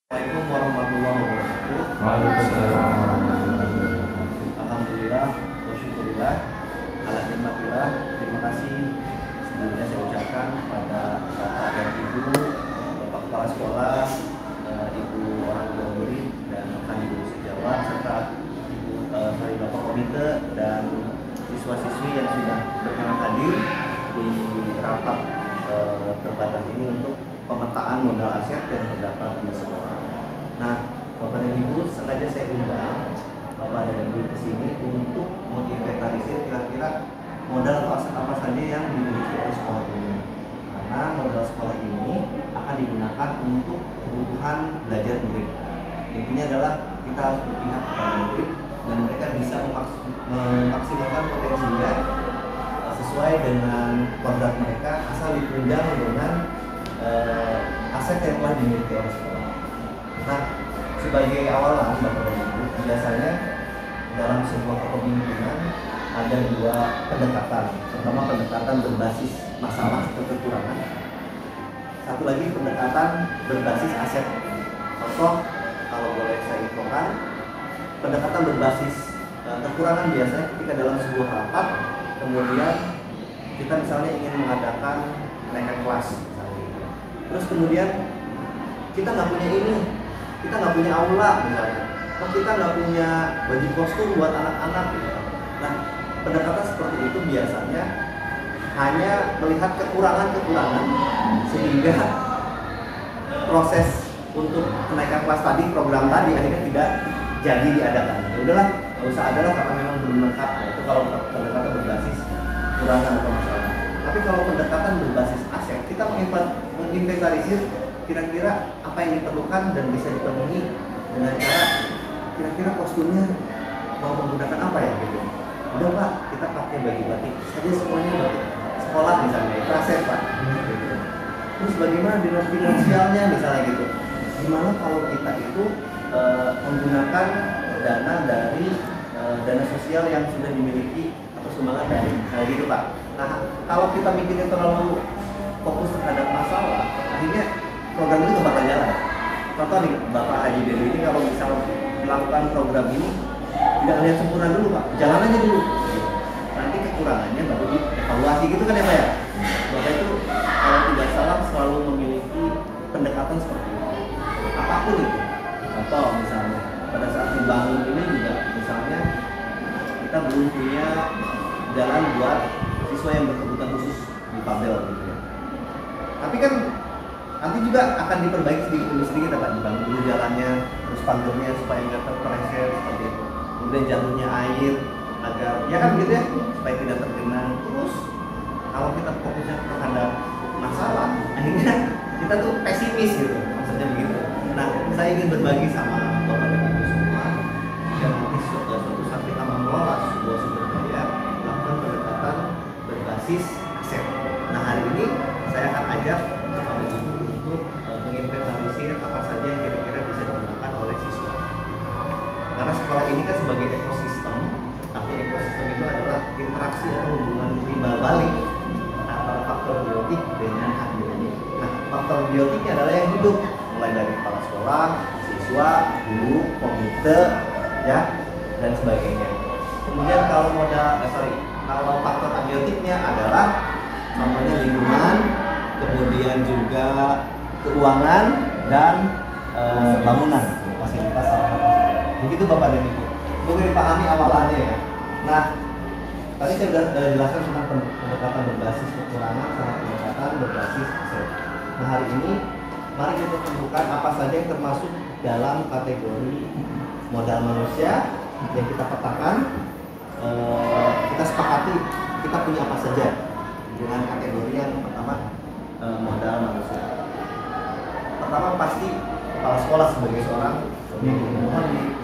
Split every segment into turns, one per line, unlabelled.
Assalamualaikum warahmatullahi wabarakatuh.
Waalaikumsalam.
Alhamdulillah, wasyukurillah, ala nikmatillah. Terima kasih sebelumnya saya ucapkan kepada Bapak dan Ibu, Bapak Kepala Sekolah, Ibu orang tua murid dan rekan Ibu sejawat serta Bapak Komite dan siswa-siswi yang sudah berkenan hadir di rapat terbatas ini untuk pemetaan modal aset yang terdapat di sekolah. Nah, Bapak dan Ibu, sengaja saya undang Bapak dan Ibu ke sini untuk menginventarisir kira-kira modal atau aset apa saja yang dimiliki oleh sekolah ini. Karena modal sekolah ini akan digunakan untuk kebutuhan belajar murid. Intinya adalah kita harus berpihak kepada murid dan mereka bisa memaksimalkan potensinya sesuai dengan kodrat mereka asal ditunjang dengan aset yang telah dimiliki oleh sekolah. Nah, sebagai awalan Bapak dan Ibu, biasanya dalam sebuah kepemimpinan ada dua pendekatan. Pertama, pendekatan berbasis masalah atau kekurangan. Satu lagi pendekatan berbasis aset. Contoh, kalau boleh saya infokan, pendekatan berbasis kekurangan biasanya ketika dalam sebuah rapat, kemudian kita misalnya ingin mengadakan kenaikan kelas. Terus kemudian kita nggak punya ini, kita nggak punya aula misalnya, atau kita nggak punya baju kostum buat anak-anak gitu. Nah, pendekatan seperti itu biasanya hanya melihat kekurangan-kekurangan sehingga proses untuk kenaikan kelas tadi, program tadi akhirnya tidak jadi diadakan. Ya udahlah, nggak usah ada lah karena memang belum lengkap. Nah, itu kalau pendekatan berbasis kekurangan atau masalah. Tapi kalau pendekatan berbasis aset, kita menginventarisir kira-kira apa yang diperlukan dan bisa dipenuhi dengan cara kira-kira kostumnya mau menggunakan apa ya gitu. Udah Pak, kita pakai baju batik saja semuanya batik sekolah misalnya, itu aset Pak. Gitu. Terus bagaimana dengan finansialnya misalnya gitu. Gimana kalau kita itu menggunakan dana dari dana sosial yang sudah dimiliki atau sumbangan dari gitu Pak. Nah, kalau kita mikirnya terlalu fokus terhadap masalah, akhirnya program itu nggak bakal jalan. Contoh nih, Bapak Haji Dewi ini kalau misal melakukan program ini tidak lihat sempurna dulu Pak, jalan aja dulu. Nanti kekurangannya baru dievaluasi gitu kan ya Pak ya. Bapak itu kalau tidak salah selalu memiliki pendekatan seperti itu. Apapun itu. Contoh misalnya pada saat dibangun ini juga misalnya kita belum punya jalan buat siswa yang berkebutuhan khusus di Pabel gitu ya. Tapi kan nanti juga akan diperbaiki sedikit demi sedikit Pak, dibangun dulu jalannya, terus pagernya supaya nggak terpeleset seperti itu. Kemudian jalurnya air agar ya kan begitu ya, supaya tidak tergenang. Terus kalau kita fokusnya terhadap masalah, akhirnya kita tuh pesimis gitu, maksudnya begitu. Nah, saya ingin berbagi sama Bapak dan Ibu semua, yang nanti suatu saat kita mengelola sebuah sumber daya, melakukan pendekatan berbasis aset. Nah, hari ini saya akan ajak Bapak dan Ibu untuk menginventarisir apa saja yang kira-kira bisa digunakan oleh siswa. Karena sekolah ini kan sebagai ekosistem, tapi ekosistem itu adalah interaksi atau hubungan timbal balik antara faktor biotik dengan abiotik. Nah, faktor biotiknya adalah yang hidup, mulai dari kepala sekolah, siswa, guru, komite, ya, dan sebagainya. Kemudian kalau kalau faktor abiotiknya adalah contohnya lingkungan, kemudian juga keuangan dan bangunan, fasilitas sarana. Begitu Bapak dan Ibu. Mungkin dipahami awalannya ya. Nah, tadi saya sudah jelaskan tentang pendekatan berbasis kekurangan sama pendekatan berbasis aset. Nah, hari ini mari kita tentukan apa saja yang termasuk dalam kategori modal manusia yang kita petakan. Kita sepakati kita punya apa saja dengan kategori yang pertama, modal manusia. Pertama pasti kepala sekolah sebagai seorang mohon di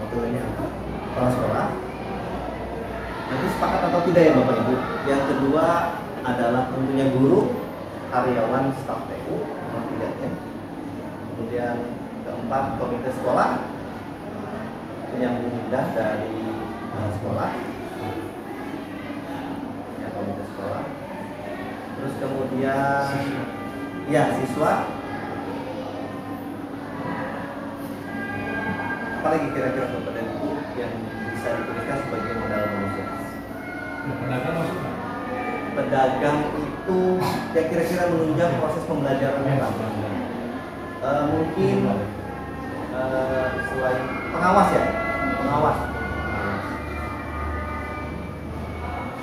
ini apa? Kepala sekolah. Nanti sepakat atau tidak ya Bapak Ibu? Yang kedua adalah tentunya guru, karyawan, staf TU, nomor 3 ya. Kemudian keempat komite sekolah, penyambung lidah dari sekolah, ya komite sekolah. Terus kemudian ya siswa, apalagi kira-kira komponen yang bisa dituliskan sebagai modal manusia?
Pedagang maksudnya?
Pedagang itu ya kira-kira menunjang proses pembelajaran orang. Mungkin selain pengawas ya, pengawas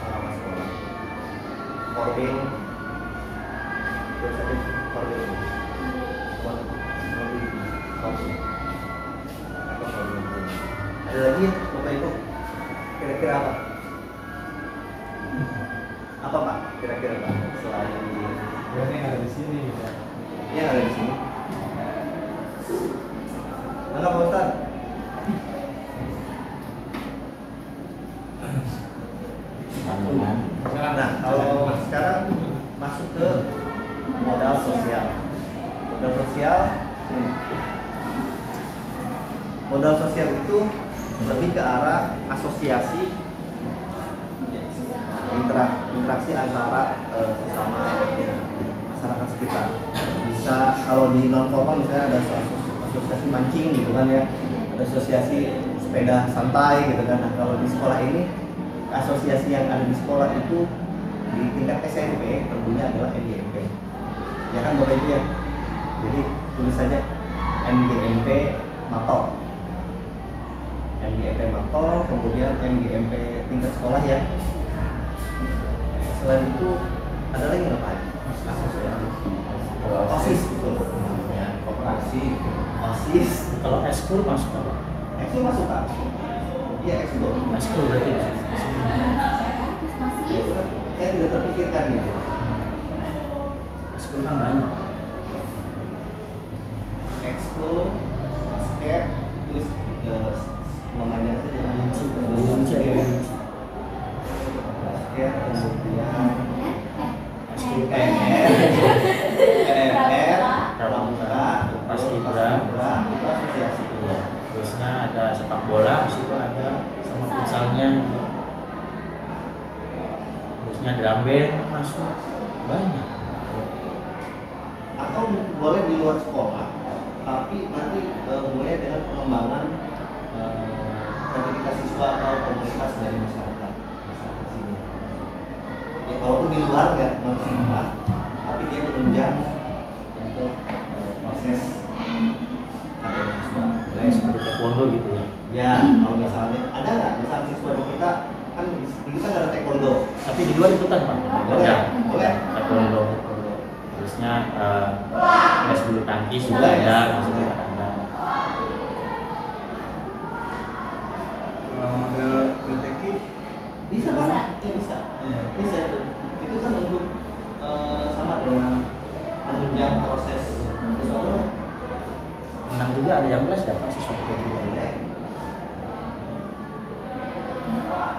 sekolah, koordin, terus ada koordin, ada lagi Bapak Ibu kira-kira apa? Apa Pak? Kira-kira Pak selain
Yang ada di sini.
yang ada di sini? Enggak Pak Ustaz? Nah, kalau sekarang masuk ke modal sosial. Modal sosial, modal sosial itu lebih ke arah asosiasi, interaksi antara sesama masyarakat sekitar. Bisa kalau di non formal misalnya ada asosiasi mancing gitu kan ya, ada asosiasi sepeda santai gitu kan. Nah, kalau di sekolah ini asosiasi yang ada di sekolah itu di tingkat SMP tentunya adalah MGMP. Ya kan Bapak Ibu ya. Jadi tulis saja MGMP Matol. MGMP Matol, kemudian MGMP tingkat sekolah ya. Selain itu ada lagi nggak Pak? OSIS gitu. Ya, koperasi, OSIS.
Kalau ekskul masuk apa?
Ekskul masuk Pak? Iya ekskul.
Ekskul berarti.
Saya tidak terpikirkan gitu.
Ekskul kan banyak.
Ekskul, basket, terus namanya saja basket, kemudian PNR, pramuka,
Paskibra,
itu asosiasi.
Terusnya ada sepak bola, di situ ada sama futsalnya. Terusnya drum band masuk banyak.
Atau boleh di luar sekolah, tapi nanti mulai dengan pengembangan aktivitas siswa atau komunitas dari masyarakat sini. Ya walaupun di luar nggak maksimal, tapi dia menunjang untuk proses kader siswa.
Kayak seperti taekwondo gitu ya.
Ya kalau misalnya ada nggak misalnya siswa di kita kan di kita nggak ada taekwondo.
Tapi di luar ikutan Pak.
Boleh,
Ada.
boleh.
Taekwondo. Terusnya les bulu tangkis juga
Boleh.
ada, di situ ada.
Model BTK
Bisa Pak? Ya bisa. Bisa itu. Itu kan untuk sama dengan menunjang proses sesuatu.
Menang juga ada yang les dapat sesuatu juga.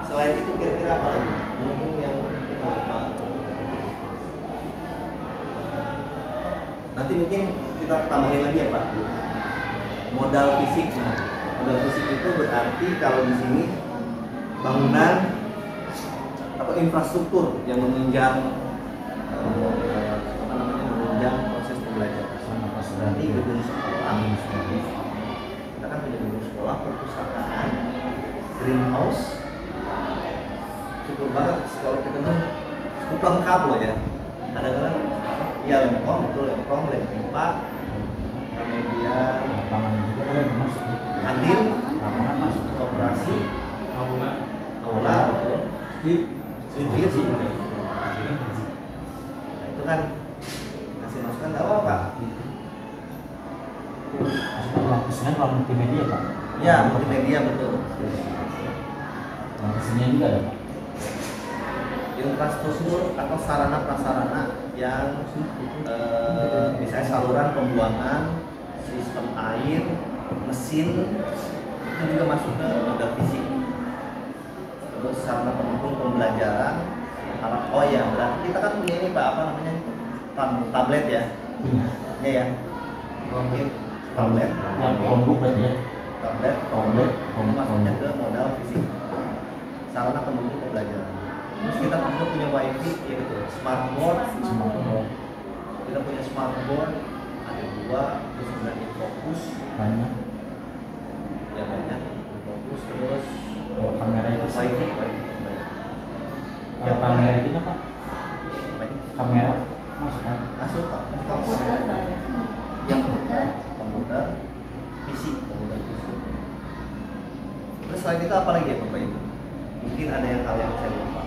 Selain itu kira-kira apa lagi? Mungkin yang kita lupa. Nanti mungkin kita tambahin lagi ya Pak. Modal fisik. Nah, modal fisik itu berarti kalau di sini bangunan atau infrastruktur yang menunjang menunjang proses pembelajaran. Berarti gedung sekolah. Kita kan punya gedung sekolah, perpustakaan, greenhouse. Cukup banget kalau kita tuh cukup lengkap loh ya. Kadang-kadang ya lempong itu lempong, lempa, kemudian
Lapangan juga ada yang masuk.
kantin,
Lapangan masuk.
operasi,
aula
aula, betul. Iya sih. Nah, itu kan kasih masukan nggak apa-apa.
Lapisnya ruang multimedia Pak.
Ya, multimedia betul.
Lapisnya juga ada Pak.
Infrastruktur atau sarana prasarana yang misalnya saluran pembuangan, sistem air, mesin itu juga masuk ke modal fisik. Terus sarana pendukung pembelajaran, alat oh ya berarti kita kan punya ini Pak apa namanya tablet ya, ya ya, mungkin tablet,
Yang Chromebook berarti ya.
tablet, itu masuknya ke modal fisik, sarana pendukung pembelajaran. Terus kita juga punya wifi yaitu smartboard, kita punya smartboard ada 2, terus kemudian fokus
Banyak.
ya banyak fokus terus
Kalau kamera itu sih.
baik.
Kalau kamera itu apa?
Baik.
Kamera masuk kan?
Masuk Pak. Yang komputer, PC. Terus selain itu apa lagi ya Bapak Ibu? Mungkin ada yang hal yang saya lupa.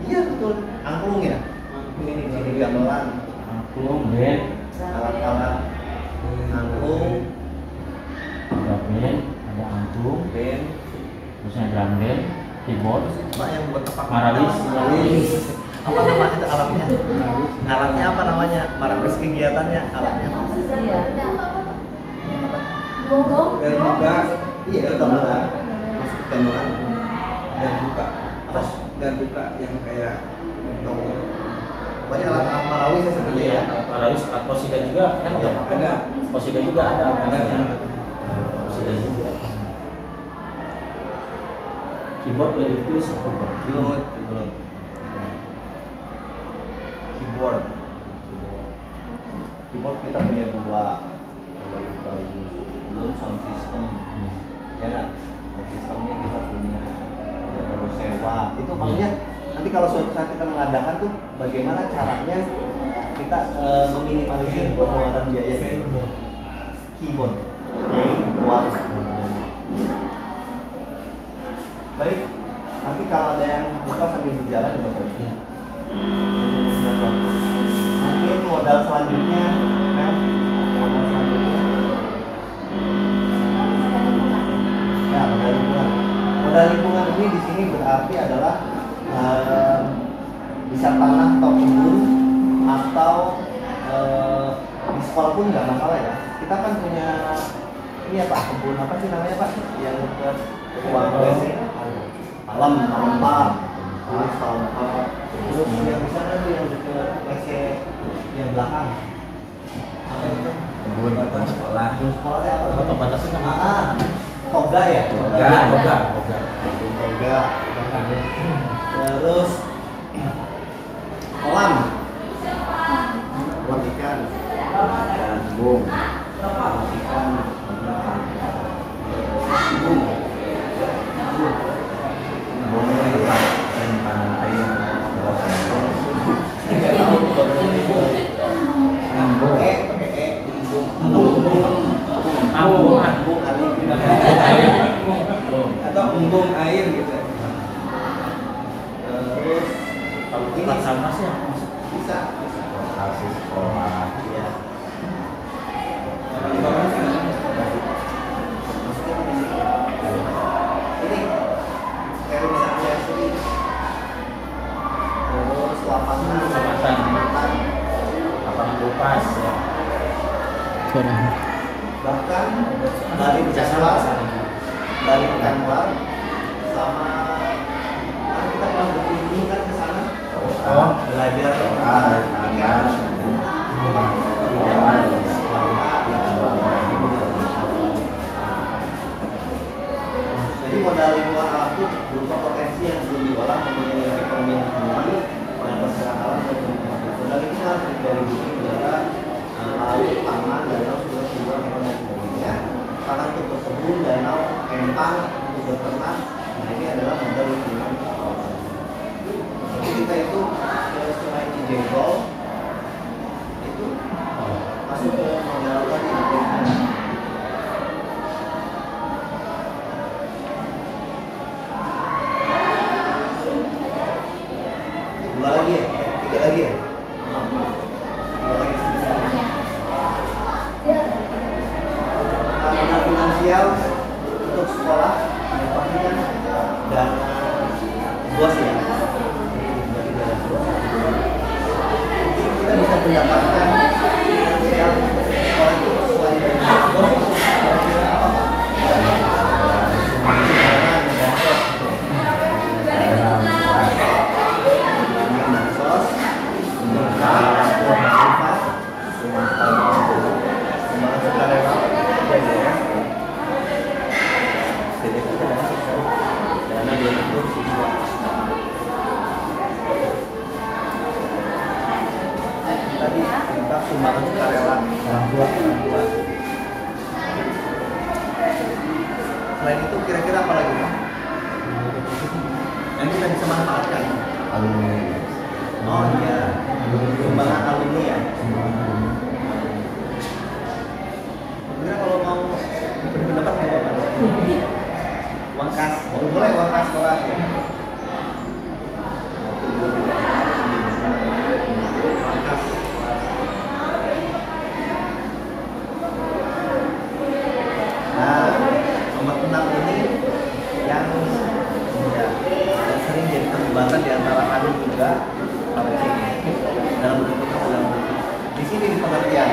Iya betul, angklung ya. Ini gamelan,
Angklung, band,
alat-alat angklung,
ada band, ada angklung,
band,
terusnya drum band, keyboard,
Pak yang buat tepak
Marawis.
Apa namanya itu alatnya? Alatnya apa namanya? Marawis kegiatannya alatnya.
Dan buka,
Iya gamelan, masuk ke gamelan.
dan buka,
Apa?
dan buka yang kayak tombol.
Pokoknya alat Marawis ya seperti ya.
Marawis, Posida juga kan
Iya,
ada. Posida juga ada.
Ada.
Posida juga. Keyboard dari itu keyboard.
Keyboard. Keyboard kita punya dua belum sound system. Ya kan? Sound systemnya kita punya baru sewa. Itu maksudnya nanti kalau suatu saat kita mengadakan tuh bagaimana caranya kita meminimalisir pengeluaran biaya keyboard. Keyboard. Baik, nanti kalau ada yang buka sambil berjalan ya Bapak. Mungkin modal selanjutnya, kan? Modal selanjutnya. Ya, modal lingkungan. Modal lingkungan ini di sini berarti adalah bisa tanah atau kebun atau di sekolah pun nggak masalah ya. Kita kan punya ini ya Pak, kebun apa sih namanya Pak? Yang dekat ruang alam park, terus yang di sana tuh yang dekat WC yang belakang. Apa itu?
Kebun atau sekolah.
Kebun sekolahnya apa?
Atau batasnya kan?
Toga ya?
Toga.
Toga. Terus kolam ikan dan bung ikan
Atau embung air gitu.
terus
Kalau tempat sama sih yang masuk.
bisa
Lokasi sekolah.
ya ini kayak misalnya sini terus lapangan
Lapangan lupas ya.
bahkan dari jadwal dari kanwar sama kita pernah berkunjung kan ke sana belajar ikan jadi modal lingkungan alam itu berupa potensi yang belum diolah mempunyai ekonomi yang tinggi dan persyaratan alam dan modal ini harus dari bumi udara laut tanah danau sumber ekonomi dan sebagainya tanah untuk berkebun danau empang untuk berternak nah ini adalah modal lingkungan alam. Jadi kita itu ke sungai Cijenggol itu masuk ke modal tadi lingkungan. Dua lagi ya? Tiga lagi ya? Tiga lagi. Dana finansial untuk sekolah yang pasti kan dana bos ya. Kita bisa mendapatkan finansial sekolah itu selain dari bos, kira-kira apa Pak? Tadi kita sumbangan sukarela orang tua. Selain itu kira-kira apa lagi Pak? Yang kita bisa manfaatkan.
alumni.
Oh iya, sumbangan alumni ya. Kira kalau mau berpendapat nggak apa-apa. Uang kas, boleh uang kas sekolah. Ya. Uang kas. Nah, nomor 6 ini yang ya, sering jadi perdebatan di antara kami juga pada sini dalam bentuk di sini di pengertian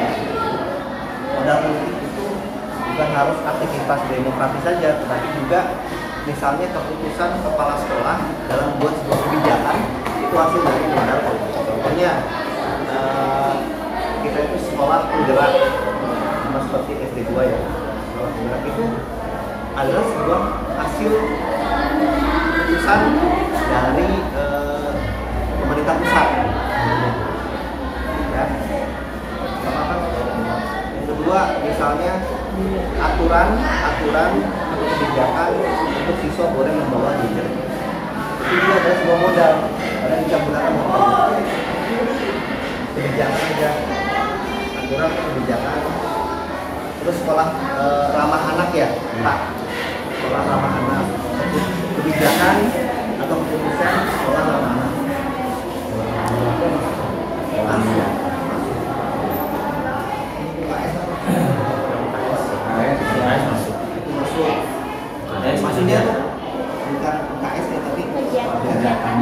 modal politik itu bukan harus aktivitas demokratis saja, tetapi juga misalnya keputusan kepala sekolah dalam membuat sebuah kebijakan itu hasil dari modal politik. Contohnya kita itu sekolah penggerak sama seperti SD2 ya, sekolah penggerak itu adalah sebuah hasil keputusan dari pemerintah pusat. Ya. Yang kedua, misalnya aturan atau kebijakan untuk siswa boleh membawa gadget. Itu juga adalah sebuah modal. Kalian bisa gunakan modal. Kebijakan aja, aturan atau kebijakan. Terus sekolah ramah anak ya, Pak. Sekolah ramah anak. Kebijakan atau keputusan sekolah ramah anak. Maksudnya tuh bukan UKS ya, tapi kebijakan.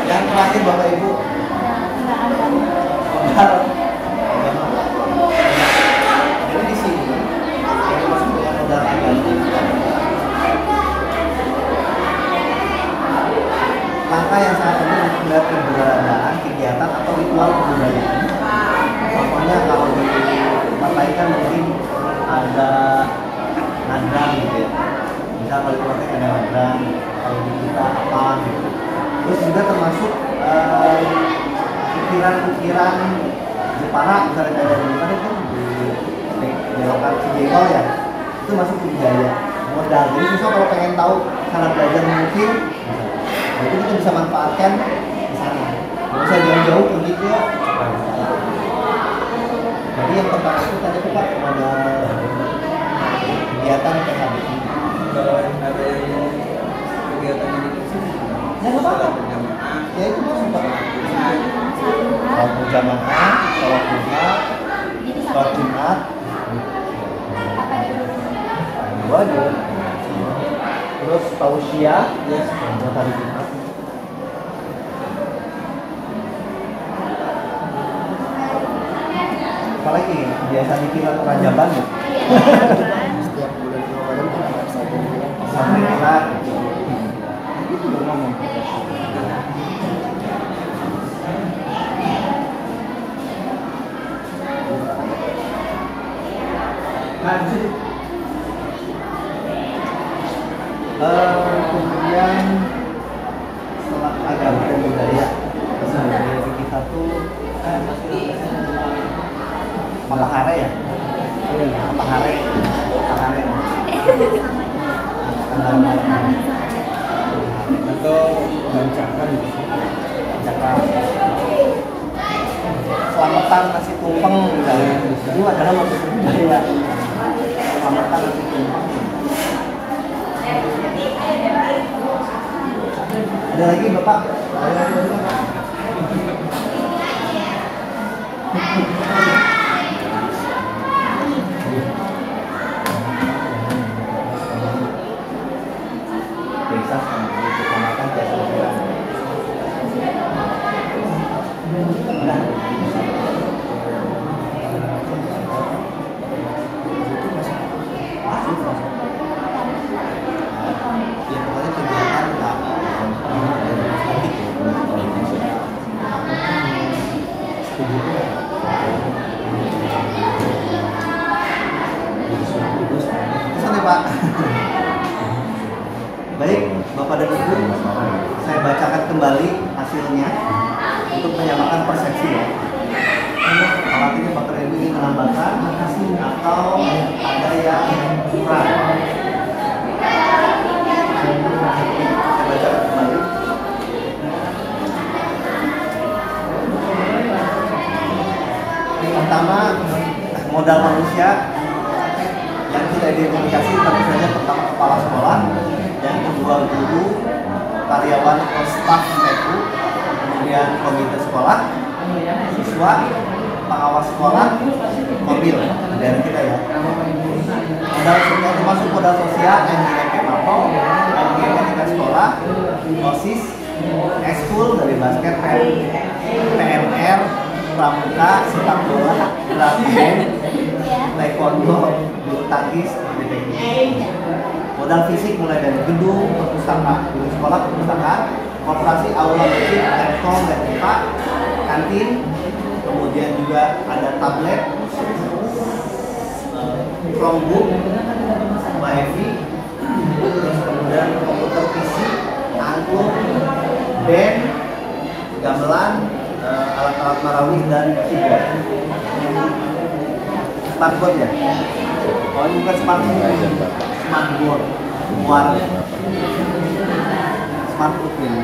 Yang terakhir Bapak Ibu, jadi di sini yang masuk dengan modal agama. Langkah yang saat ini melihat keberadaan kegiatan atau ritual kebudayaan. Contohnya kalau di tempat lain kan mungkin ada nadang gitu ya. Misal kalau di tempat lain ada nadang, kalau di kita apa gitu. Terus juga termasuk ukiran-ukiran Jepara, misalnya kayak di Jepara kan di lokal Cijenol ya, itu masuk budaya modal. Jadi misal kalau pengen tahu cara belajar mengukir, nah itu kita bisa manfaatkan di sana. Nggak usah jauh-jauh pergi ke Jepara. Jadi yang pertama itu tadi Pak ada kegiatan PHB.
Kalau ada yang kegiatan ini
Ya nggak apa-apa. Ya itu masuk Pak. Sholat berjamaah, sholat duha, sholat Jumat, dua aja. Terus tausiah, ya buat hari Jumat. Apalagi biasa dikirim Rajaban ya. Setiap bulan Ramadan kan ada satu bulan. Sampai bulan. Itu udah ngomong. Kemudian setelah agama dan budaya, budaya kita tuh Palahare ya? Palahare.
atau bancakan gitu.
Selamatan nasi tumpeng misalnya, itu adalah masuk budaya. Selamatan nasi tumpeng. Ada lagi Bapak? Ada lagi Bapak? Desa sama kecamatan Desa Merah. Nah, ya pokoknya kegiatan sana Pak. Baik Bapak dan Ibu, saya bacakan kembali hasilnya untuk menyamakan persepsi ya. Kalau ini Bapak dan Ibu ingin menambahkan atau ada yang kurang. Saya bacakan kembali. Pertama, modal manusia yang kita identifikasi tentu saja pertama kepala sekolah, yang kedua guru, karyawan atau staf PU, kemudian komite sekolah, siswa, pengawas sekolah, mobil dari kita ya. Modal sosial termasuk modal sosial yang di Mapol, ketika sekolah, OSIS, eskul dari basket, PMR, pramuka, sepak bola, badminton, taekwondo, bulu tangkis, BPI. Modal fisik mulai dari gedung, perpustakaan, gedung sekolah, perpustakaan, koperasi, aula, masjid, laptop, dan IPA, kantin, kemudian juga ada tablet, Chromebook, WiFi, terus kemudian komputer PC, angklung, band, gamelan, alat-alat marawis dan keyboard. Smartboard ya? Oh ini bukan smartboard, smartboard, muat, smartbook ini.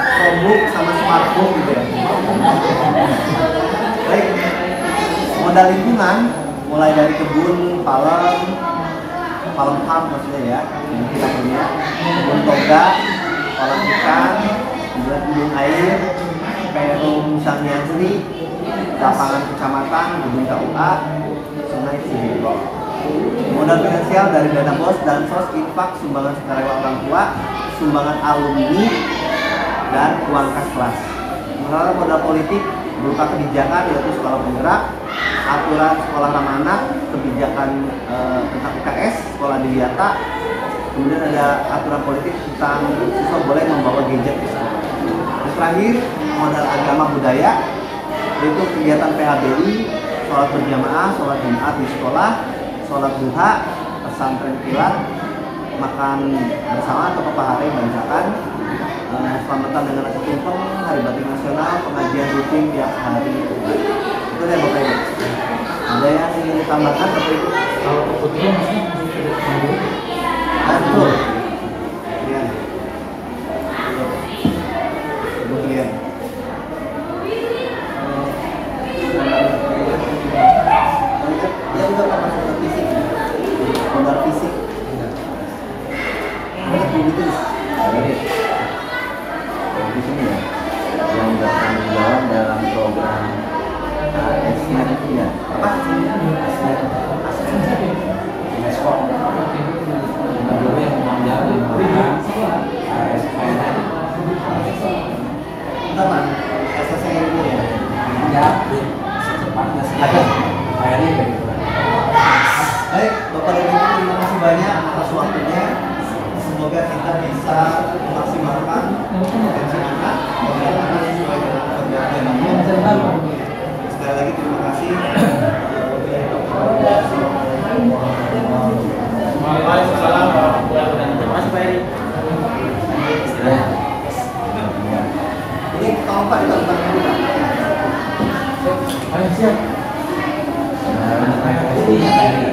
Chromebook sama smartbook gitu ya. Baik, modal lingkungan mulai dari kebun, palem farm maksudnya ya, yang kita punya, kebun toga, kolam ikan, gedung air, perum Sangyasri, lapangan kecamatan, gedung KUA, sungai Cibinong. Modal finansial dari dana bos dan sos, infak, sumbangan sukarela orang tua, sumbangan alumni, dan uang kas kelas. Sementara modal politik berupa kebijakan yaitu sekolah penggerak, aturan sekolah ramah anak, kebijakan tentang UKS, sekolah dewata, kemudian ada aturan politik tentang siswa boleh membawa gadget di sekolah. Dan terakhir, modal agama budaya, yaitu kegiatan PHBI, sholat berjamaah, sholat Jumat di sekolah, sholat duha, pesantren kilat, makan bersama atau pepahare bancakan, selamatan dengan nasi tumpeng, hari batik nasional, pengajian rutin tiap hari. Itu ya Bapak Ibu. Ada yang ingin ditambahkan Bapak Ibu?
Kalau kebetulan masih sudah sembuh.
Betul. Kemudian. Kemudian. Ya udah Pak, masuk fisik. Modal fisik. Begitu.
Di sini ya, yang bertanggung jawab dalam program ASN itu ya,
Apa?
UNESCO. Dulu yang menjawab di program ASN.
Enggak Pak, selesai ini ya.
Ya, secepatnya sih.
Ada.
Akhirnya begitu.
Baik, Bapak dan Ibu, terima kasih banyak atas waktunya. Semoga kita bisa memaksimalkan potensi anak, anak sesuai dengan kegiatannya. Sekali lagi terima kasih.
Waalaikumsalam warahmatullahi wabarakatuh. Terima kasih Pak Eri.
Ini tolong Pak ditonton dulu Pak.
Ayo siap.
Terima kasih.